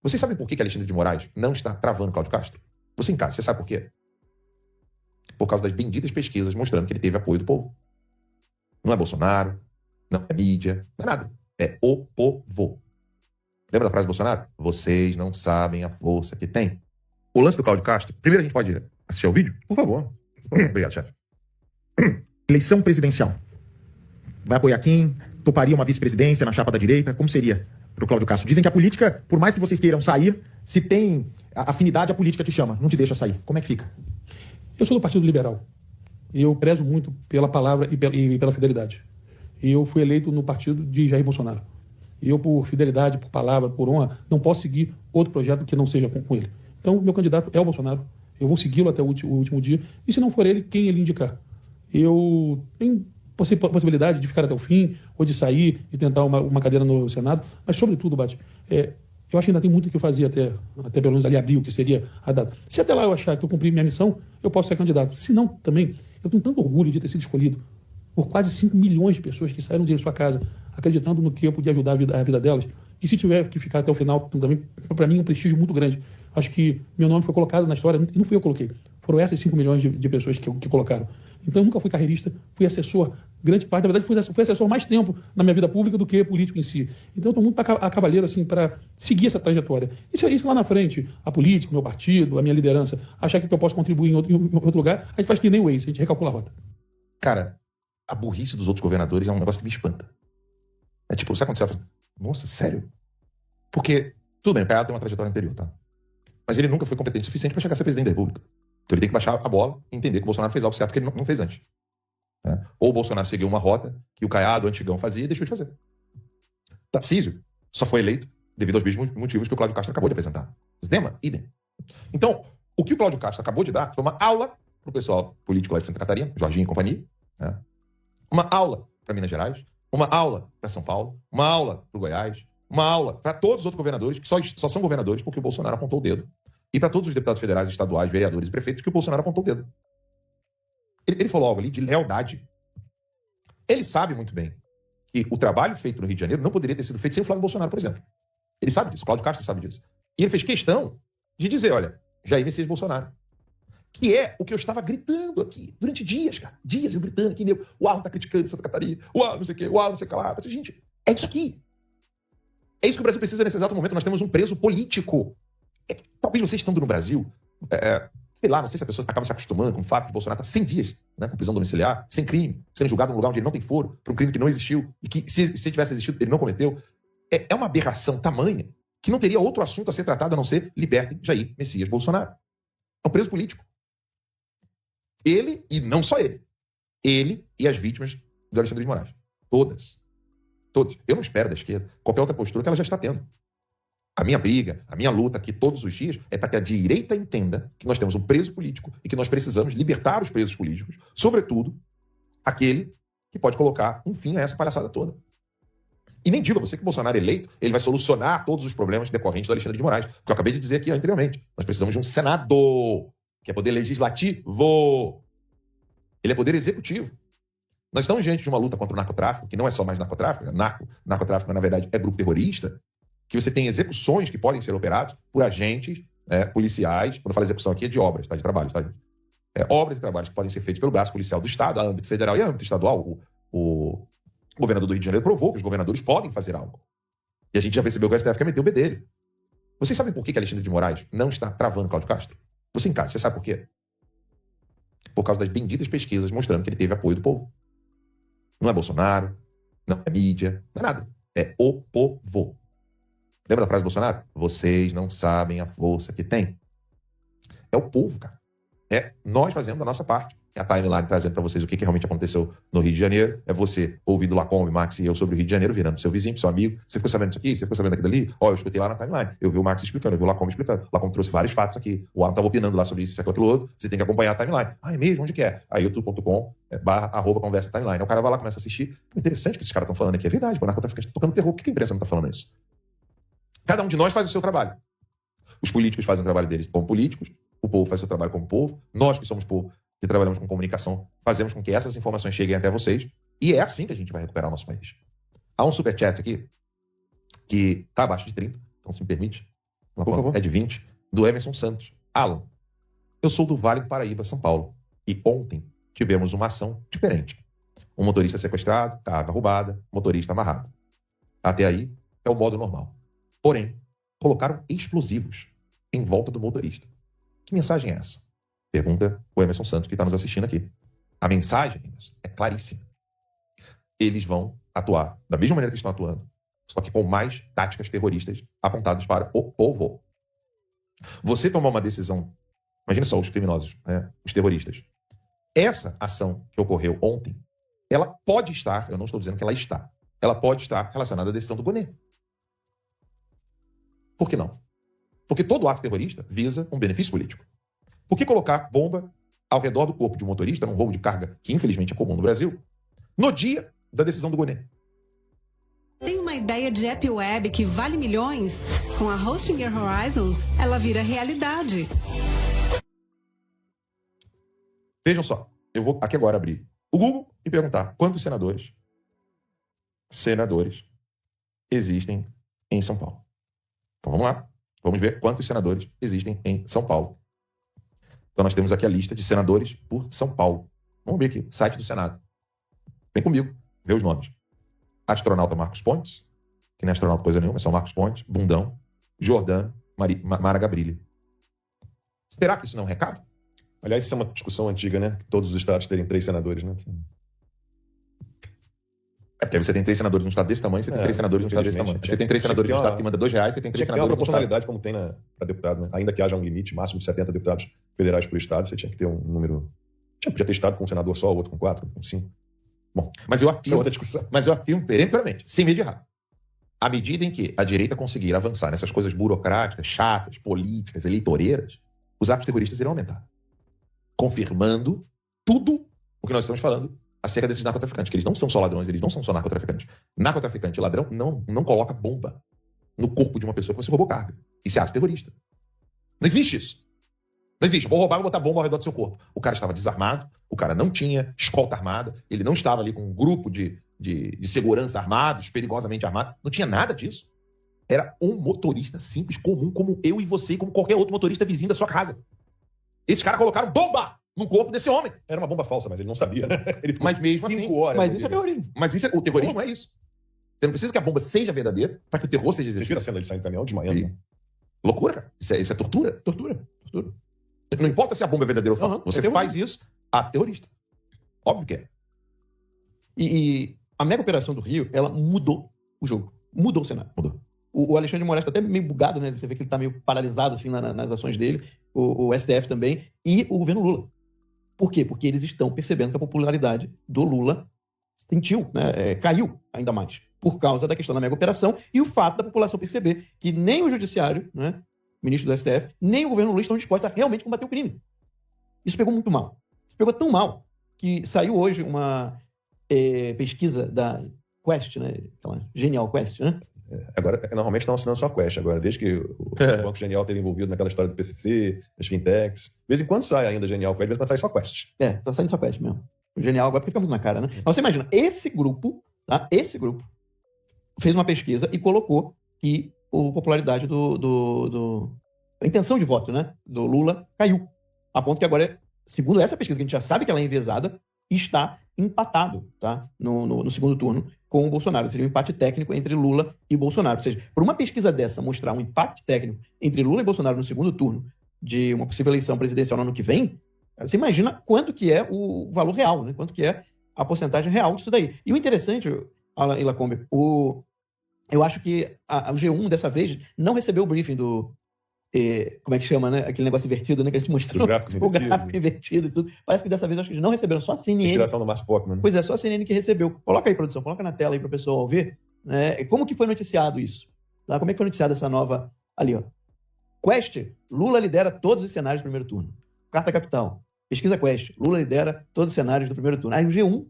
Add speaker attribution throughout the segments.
Speaker 1: Vocês sabem por que Alexandre de Moraes não está travando Cláudio Castro? Você em casa, você sabe por quê? Por causa das benditas pesquisas mostrando que ele teve apoio do povo. Não é Bolsonaro, não é mídia, não é nada. É o povo. Lembra da frase do Bolsonaro? Vocês não sabem a força que tem. O lance do Cláudio Castro, primeiro a gente pode assistir ao vídeo? Por favor. Obrigado, chefe.
Speaker 2: Eleição presidencial. Vai apoiar quem? Toparia uma vice-presidência na chapa da direita? Como seria pro Cláudio Castro? Dizem que a política, por mais que vocês queiram sair, se tem afinidade, a política te chama, não te deixa sair. Como é que fica?
Speaker 3: Eu sou do Partido Liberal. Eu prezo muito pela palavra e pela fidelidade. Eu fui eleito no partido de Jair Bolsonaro. E eu, por fidelidade, por palavra, por honra, não posso seguir outro projeto que não seja com ele. Então, meu candidato é o Bolsonaro. Eu vou segui-lo até o último dia. E se não for ele, quem ele indicar? Eu tenho possibilidade de ficar até o fim, ou de sair e tentar uma cadeira no Senado. Mas, sobretudo, Bate, eu acho que ainda tem muito o que fazer até pelo menos ali abril, que seria a data. Se até lá eu achar que eu cumpri minha missão, eu posso ser candidato. Se não, também, eu tenho tanto orgulho de ter sido escolhido por quase 5 milhões de pessoas que saíram de sua casa acreditando no que eu podia ajudar a vida delas. E se tiver que ficar até o final, também, para mim, é um prestígio muito grande. Acho que meu nome foi colocado na história, e não fui eu que coloquei. Foram essas 5 milhões de pessoas que colocaram. Então, eu nunca fui carreirista, fui assessor. Grande parte, na verdade, fui assessor mais tempo na minha vida pública do que político em si. Então, eu estou muito a cavaleiro, assim, para seguir essa trajetória. E se lá na frente, a política, o meu partido, a minha liderança, achar que eu posso contribuir em outro lugar, a gente faz que nem o Waze, a gente recalcula a rota.
Speaker 1: Cara, a burrice dos outros governadores é um negócio que me espanta. É tipo, sabe quando você fala, nossa, sério? Porque, tudo bem, o Caiado tem uma trajetória anterior, tá? Mas ele nunca foi competente o suficiente para chegar a ser presidente da República. Então ele tem que baixar a bola e entender que o Bolsonaro fez algo certo que ele não fez antes. Né? Ou o Bolsonaro seguiu uma rota que o Caiado, o antigão, fazia e deixou de fazer. Tarcísio só foi eleito devido aos mesmos motivos que o Cláudio Castro acabou de apresentar. Zema, idem. Então, o que o Cláudio Castro acabou de dar foi uma aula para o pessoal político lá de Santa Catarina, Jorginho e companhia, né? Uma aula para Minas Gerais, uma aula para São Paulo, uma aula para o Goiás, uma aula para todos os outros governadores que só são governadores porque o Bolsonaro apontou o dedo. E para todos os deputados federais, estaduais, vereadores e prefeitos que o Bolsonaro apontou o dedo. Ele falou algo ali de lealdade. Ele sabe muito bem que o trabalho feito no Rio de Janeiro não poderia ter sido feito sem o Flávio Bolsonaro, por exemplo. Ele sabe disso, o Cláudio Castro sabe disso. E ele fez questão de dizer, olha, Jair Messias Bolsonaro. Que é o que eu estava gritando aqui durante dias, cara. Dias eu gritando aqui. O Alan tá criticando Santa Catarina. O Alan não sei o quê. O Alan não sei o que lá. Mas, gente, é isso aqui. É isso que o Brasil precisa nesse exato momento. Nós temos um preso político. Talvez vocês estando no Brasil, sei lá, não sei se a pessoa acaba se acostumando com o fato de Bolsonaro estar 100 dias, né, com prisão domiciliar, sem crime, sendo julgado num lugar onde ele não tem foro, por um crime que não existiu, e que, se tivesse existido, ele não cometeu. É uma aberração tamanha que não teria outro assunto a ser tratado a não ser libertem Jair Messias Bolsonaro. É um preso político. Ele, e não só ele e as vítimas do Alexandre de Moraes. Todas. Eu não espero da esquerda qualquer outra postura que ela já está tendo. A minha briga, a minha luta aqui todos os dias é para que a direita entenda que nós temos um preso político e que nós precisamos libertar os presos políticos, sobretudo aquele que pode colocar um fim a essa palhaçada toda. E nem digo a você que o Bolsonaro eleito, ele vai solucionar todos os problemas decorrentes do Alexandre de Moraes, que eu acabei de dizer aqui anteriormente. Nós precisamos de um Senado, que é poder legislativo. Ele é poder executivo. Nós estamos diante de uma luta contra o narcotráfico, que não é só mais narcotráfico, narcotráfico, na verdade, é grupo terrorista, que você tem execuções que podem ser operadas por agentes policiais. Quando eu falo execução aqui é de obras, tá? De trabalhos, tá? Obras e trabalhos que podem ser feitos pelo braço policial do Estado, a âmbito federal e a âmbito estadual. O governador do Rio de Janeiro provou que os governadores podem fazer algo. E a gente já percebeu que o STF quer meter o B dele. Vocês sabem por que Alexandre de Moraes não está travando Cláudio Castro? Você em casa, você sabe por quê? Por causa das benditas pesquisas mostrando que ele teve apoio do povo. Não é Bolsonaro, não é mídia, não é nada. É o povo. Lembra da frase do Bolsonaro? Vocês não sabem a força que tem. É o povo, cara. É nós fazendo a nossa parte. É a timeline trazendo para vocês o que realmente aconteceu no Rio de Janeiro. É você ouvindo Lacombe, Max e eu sobre o Rio de Janeiro, virando seu vizinho, seu amigo. Você ficou sabendo disso aqui? Você ficou sabendo daquilo ali? Ó, eu escutei lá na timeline. Eu vi o Max explicando, eu vi o Lacombe explicando. O Lacombe trouxe vários fatos aqui. O Alan estava opinando lá sobre isso, aquilo outro. Você tem que acompanhar a timeline. Ah, é mesmo? Onde que é? Aí youtube.com/conversa timeline. Aí o cara vai lá, começa a assistir. Interessante o que esses caras estão falando aqui. É verdade, o narcotraficante está tocando terror. Por que a imprensa não está falando isso? Cada um de nós faz o seu trabalho. Os políticos fazem o trabalho deles como políticos, o povo faz o seu trabalho como povo, nós que somos povo, que trabalhamos com comunicação, fazemos com que essas informações cheguem até vocês, e é assim que a gente vai recuperar o nosso país. Há um superchat aqui, que está abaixo de 30, então se me permite,
Speaker 2: Por favor.
Speaker 1: É de 20, do Emerson Santos. Alan, eu sou do Vale do Paraíba, São Paulo. E ontem tivemos uma ação diferente. Um motorista sequestrado, carga roubada, motorista amarrado. Até aí é o modo normal. Porém, colocaram explosivos em volta do motorista. Que mensagem é essa? Pergunta o Emerson Santos, que está nos assistindo aqui. A mensagem, Emerson, é claríssima. Eles vão atuar da mesma maneira que estão atuando, só que com mais táticas terroristas apontadas para o povo. Você tomar uma decisão, imagina só os criminosos, né, os terroristas. Essa ação que ocorreu ontem, ela pode estar, eu não estou dizendo que ela está, ela pode estar relacionada à decisão do Gonê. Por que não? Porque todo ato terrorista visa um benefício político. Por que colocar bomba ao redor do corpo de um motorista num roubo de carga, que infelizmente é comum no Brasil, no dia da decisão do Gonê?
Speaker 4: Tem uma ideia de app web que vale milhões? Com a Hostinger Horizons, ela vira realidade.
Speaker 1: Vejam só, eu vou aqui agora abrir o Google e perguntar quantos senadores existem em São Paulo. Então vamos lá, vamos ver quantos senadores existem em São Paulo. Então nós temos aqui a lista de senadores por São Paulo. Vamos ver aqui, site do Senado. Vem comigo, vê os nomes. Astronauta Marcos Pontes, que não é astronauta coisa nenhuma, é só Marcos Pontes, Bundão, Jordano, Mara Gabrilli. Será que isso não é um recado?
Speaker 2: Aliás, isso é uma discussão antiga, né? Todos os estados terem 3 senadores, né?
Speaker 1: É porque aí você tem 3 senadores num estado desse tamanho, você tem 3 senadores num estado desse tamanho. Você tem 3 senadores num estado que manda R$2, você tem 3
Speaker 2: Tinha que ter uma
Speaker 1: senadores num estado...
Speaker 2: proporcionalidade como tem para deputado, né? Ainda que haja um limite máximo de 70 deputados federais por estado, você tinha que ter um número... Podia ter estado com um senador só, outro com 4, com 5. Bom,
Speaker 1: Mas eu
Speaker 2: isso é outra discussão.
Speaker 1: afirmo peremptoramente, sem medo de errar. À medida em que a direita conseguir avançar nessas coisas burocráticas, chatas, políticas, eleitoreiras, os atos terroristas irão aumentar. Confirmando tudo o que nós estamos falando acerca desses narcotraficantes, que eles não são só ladrões, eles não são só narcotraficantes. Narcotraficante e ladrão não coloca bomba no corpo de uma pessoa que você roubou carga. Isso é ato terrorista. Não existe isso. Não existe. Vou roubar e botar bomba ao redor do seu corpo. O cara estava desarmado, o cara não tinha escolta armada, ele não estava ali com um grupo de segurança armados, perigosamente armados. Não tinha nada disso. Era um motorista simples, comum, como eu e você, como qualquer outro motorista vizinho da sua casa. Esses caras colocaram bomba no corpo desse homem.
Speaker 2: Era uma bomba falsa, mas ele não sabia, né? Ele ficou
Speaker 1: Mas mesmo
Speaker 2: 5
Speaker 1: assim,
Speaker 2: horas.
Speaker 3: Mas isso é terrorismo.
Speaker 1: Mas isso o terrorismo é isso. Você não precisa que a bomba seja verdadeira para que o terror seja
Speaker 2: Vocês viram a
Speaker 1: exercido.
Speaker 2: cena dele saindo do caminhão, desmaiando?
Speaker 1: Sim. Loucura, cara. Isso é tortura. Tortura. Não importa se a bomba é verdadeira ou falsa.
Speaker 3: Uhum,
Speaker 1: Você
Speaker 3: é terrorismo.
Speaker 1: faz isso a terrorista. Óbvio que é.
Speaker 3: E a mega operação do Rio, ela mudou o jogo. Mudou o cenário.
Speaker 1: Mudou.
Speaker 3: O Alexandre de Moraes está até meio bugado, né? Você vê que ele está meio paralisado assim nas ações dele. O STF também. E o governo Lula. Por quê? Porque eles estão percebendo que a popularidade do Lula sentiu, né? Caiu ainda mais. Por causa da questão da mega operação e o fato da população perceber que nem o judiciário, né? O ministro do STF, nem o governo Lula estão dispostos a realmente combater o crime. Isso pegou muito mal. Isso pegou tão mal que saiu hoje uma pesquisa da Quest, né? Aquela Genial Quest, né?
Speaker 2: Agora, normalmente estão assinando só a Quest. Agora, desde que o Banco Genial teve envolvido naquela história do PCC, das fintechs, de vez em quando sai ainda Genial Quest, de vez em quando sai só Quest.
Speaker 3: Tá saindo só Quest mesmo. O Genial agora porque fica muito na cara, né? Mas você imagina, esse grupo fez uma pesquisa e colocou que a popularidade a intenção de voto, né, do Lula caiu. A ponto que agora, segundo essa pesquisa, que a gente já sabe que ela é enviesada, está empatado, tá? No segundo turno com o Bolsonaro. Seria um empate técnico entre Lula e Bolsonaro. Ou seja, por uma pesquisa dessa mostrar um empate técnico entre Lula e Bolsonaro no segundo turno de uma possível eleição presidencial no ano que vem, você imagina quanto que é o valor real, né? Quanto que é a porcentagem real disso daí. E o interessante, Ilacombe, eu acho que o G1 dessa vez não recebeu o briefing do... como é que chama, né? Aquele negócio invertido, né? Que a gente mostrou.
Speaker 2: Os gráficos
Speaker 3: o gráfico invertido e tudo. Parece que dessa vez acho que eles não receberam, só a CNN.
Speaker 2: Inspiração do Márcio Pockmann.
Speaker 3: Pois é, só a CNN que recebeu. Coloca aí, produção, coloca na tela aí para o pessoal ver. Né? Como que foi noticiado isso? Tá? Como é que foi noticiado essa nova... Ali, ó. Quest, Lula lidera todos os cenários do primeiro turno. Carta Capital. Pesquisa Quest, Lula lidera todos os cenários do primeiro turno. Aí o G1,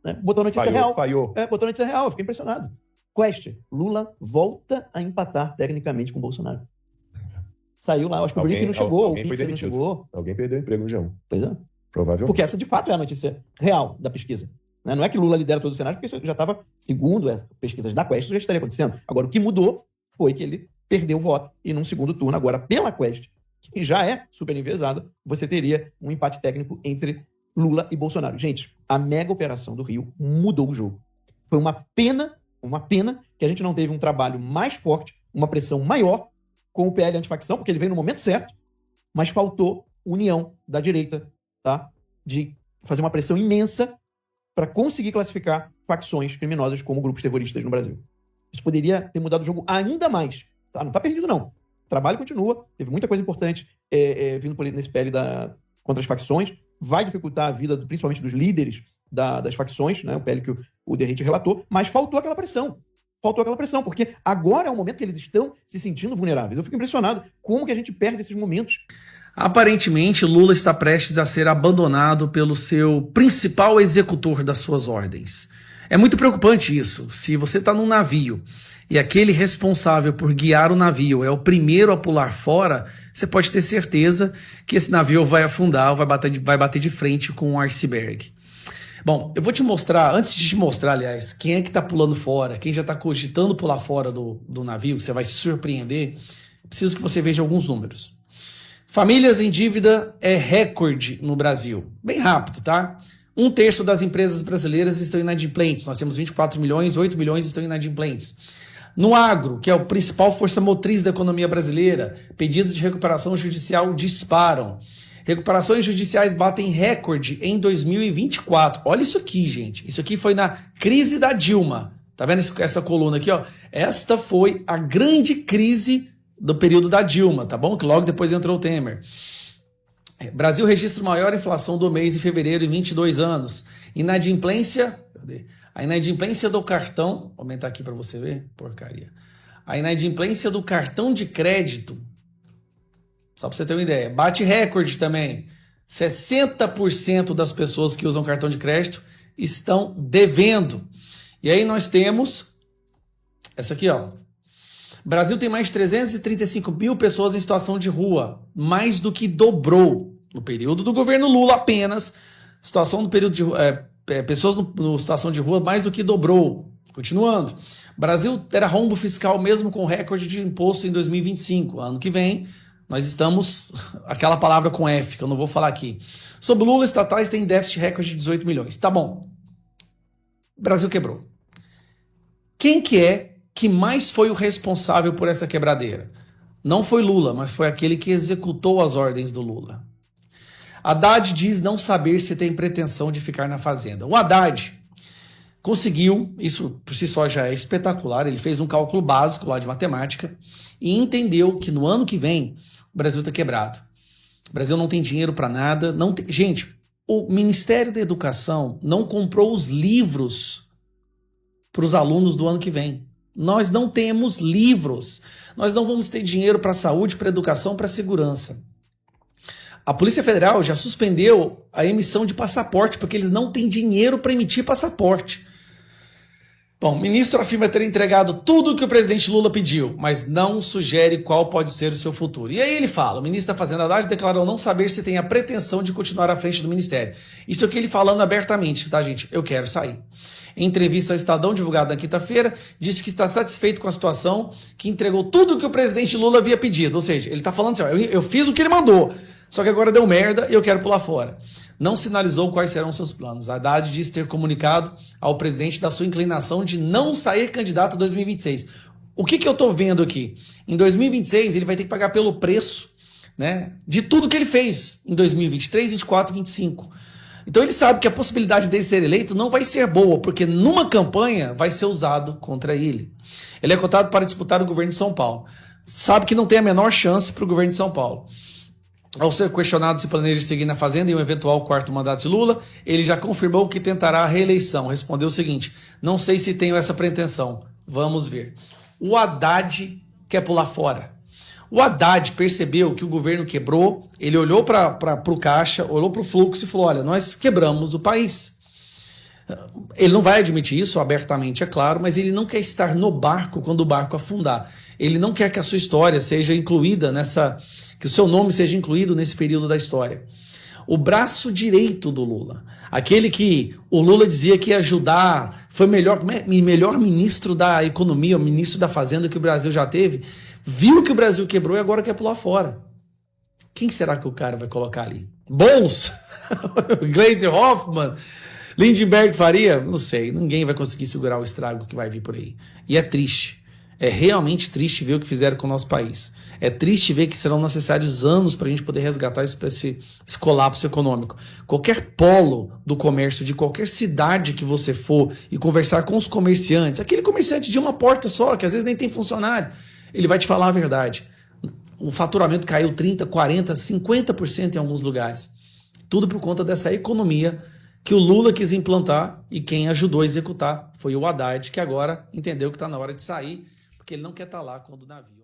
Speaker 3: né, botou a notícia real.
Speaker 2: Falhou.
Speaker 3: Botou a notícia real, eu fiquei impressionado. Quest, Lula volta a empatar tecnicamente com o Bolsonaro. Saiu lá, acho que o briefing não chegou,
Speaker 2: alguém
Speaker 3: o
Speaker 2: foi
Speaker 3: Pixel não
Speaker 2: demitido.
Speaker 3: chegou.
Speaker 2: Alguém perdeu o emprego no G1.
Speaker 3: Pois é.
Speaker 2: Provavelmente.
Speaker 3: Porque essa, de fato, é a notícia real da pesquisa. Né? Não é que Lula lidera todos os cenários, porque isso já estava, segundo pesquisas da Quest, já estaria acontecendo. Agora, o que mudou foi que ele
Speaker 5: perder o voto. E num segundo turno, agora pela Quest, que já é super enviesada, você teria um empate técnico entre Lula e Bolsonaro. Gente, a mega operação do Rio mudou o jogo. Foi uma pena que a gente não teve um trabalho mais forte, uma pressão maior com o PL antifacção, porque ele veio no momento certo, mas faltou união da direita, tá? De fazer uma pressão imensa para conseguir classificar facções criminosas como grupos terroristas no Brasil. Isso poderia ter mudado o jogo ainda mais. Tá? Não está perdido, não. O trabalho continua, teve muita coisa importante vindo nesse PL contra as facções, vai dificultar a vida, principalmente dos líderes das facções, né? O PL que o Derrite relatou, mas faltou aquela pressão. Porque agora é o momento que eles estão se sentindo vulneráveis. Eu fico impressionado como que a gente perde esses momentos.
Speaker 6: Aparentemente, Lula está prestes a ser abandonado pelo seu principal executor das suas ordens. É muito preocupante isso. Se você está num navio e aquele responsável por guiar o navio é o primeiro a pular fora, você pode ter certeza que esse navio vai afundar, vai bater de frente com um iceberg. Bom, eu vou te mostrar, antes de te mostrar, aliás, quem é que está pulando fora, quem já está cogitando pular fora do navio, você vai se surpreender, preciso que você veja alguns números. Famílias em dívida é recorde no Brasil. Bem rápido, tá? 1/3 das empresas brasileiras estão inadimplentes. Nós temos 24 milhões, 8 milhões estão inadimplentes. No agro, que é a principal força motriz da economia brasileira, pedidos de recuperação judicial disparam. Recuperações judiciais batem recorde em 2024. Olha isso aqui, gente. Isso aqui foi na crise da Dilma. Tá vendo essa coluna aqui, ó? Esta foi a grande crise do período da Dilma, tá bom? Que logo depois entrou o Temer. Brasil registra maior inflação do mês em fevereiro em 22 anos. Inadimplência... Cadê? A inadimplência do cartão... Vou aumentar aqui para você ver. Porcaria. A inadimplência do cartão de crédito... Só para você ter uma ideia. Bate recorde também. 60% das pessoas que usam cartão de crédito estão devendo. E aí nós temos... Essa aqui, ó. Brasil tem mais de 335 mil pessoas em situação de rua. Mais do que dobrou. No período do governo Lula apenas. Situação no período de pessoas no situação de rua mais do que dobrou. Continuando. Brasil terá rombo fiscal mesmo com recorde de imposto em 2025. Ano que vem, nós estamos... Aquela palavra com F, que eu não vou falar aqui. Sob Lula, estatais têm déficit recorde de 18 milhões. Tá bom. Brasil quebrou. Quem que mais foi o responsável por essa quebradeira? Não foi Lula, mas foi aquele que executou as ordens do Lula. Haddad diz não saber se tem pretensão de ficar na fazenda. O Haddad conseguiu, isso por si só já é espetacular, ele fez um cálculo básico lá de matemática e entendeu que no ano que vem o Brasil está quebrado. O Brasil não tem dinheiro para nada. Gente, o Ministério da Educação não comprou os livros para os alunos do ano que vem. Nós não temos livros. Nós não vamos ter dinheiro para a saúde, para a educação, para a segurança. A Polícia Federal já suspendeu a emissão de passaporte, porque eles não têm dinheiro para emitir passaporte. Bom, o ministro afirma ter entregado tudo o que o presidente Lula pediu, mas não sugere qual pode ser o seu futuro. E aí ele fala, o ministro da Fazenda Haddad declarou não saber se tem a pretensão de continuar à frente do ministério. Isso aqui ele falando abertamente, tá, gente? Eu quero sair. Em entrevista ao Estadão, divulgada na quinta-feira, disse que está satisfeito com a situação, que entregou tudo o que o presidente Lula havia pedido. Ou seja, ele está falando assim, ó, eu fiz o que ele mandou, só que agora deu merda e eu quero pular fora. Não sinalizou quais serão seus planos. Haddad disse ter comunicado ao presidente da sua inclinação de não sair candidato em 2026. O que eu estou vendo aqui? Em 2026, ele vai ter que pagar pelo preço, né, de tudo que ele fez em 2023, 2024 e 2025. Então ele sabe que a possibilidade dele ser eleito não vai ser boa, porque numa campanha vai ser usado contra ele. Ele é cotado para disputar o governo de São Paulo. Sabe que não tem a menor chance para o governo de São Paulo. Ao ser questionado se planeja seguir na Fazenda em um eventual quarto mandato de Lula, ele já confirmou que tentará a reeleição. Respondeu o seguinte, não sei se tenho essa pretensão, vamos ver. O Haddad quer pular fora. O Haddad percebeu que o governo quebrou, ele olhou para o caixa, olhou para o fluxo e falou, olha, nós quebramos o país. Ele não vai admitir isso abertamente, é claro, mas ele não quer estar no barco quando o barco afundar. Ele não quer que a sua história seja incluída que o seu nome seja incluído nesse período da história. O braço direito do Lula, aquele que o Lula dizia que ia ajudar, foi melhor ministro da Economia, o ministro da Fazenda que o Brasil já teve, viu que o Brasil quebrou e agora quer pular fora. Quem será que o cara vai colocar ali? Bons? Gleisi Hoffmann? Lindenberg Faria? Não sei, ninguém vai conseguir segurar o estrago que vai vir por aí. E é triste, é realmente triste ver o que fizeram com o nosso país. É triste ver que serão necessários anos para a gente poder resgatar esse colapso econômico. Qualquer polo do comércio, de qualquer cidade que você for e conversar com os comerciantes, aquele comerciante de uma porta só, que às vezes nem tem funcionário, ele vai te falar a verdade. O faturamento caiu 30%, 40%, 50% em alguns lugares. Tudo por conta dessa economia que o Lula quis implantar e quem ajudou a executar foi o Haddad, que agora entendeu que está na hora de sair, porque ele não quer estar lá quando o navio...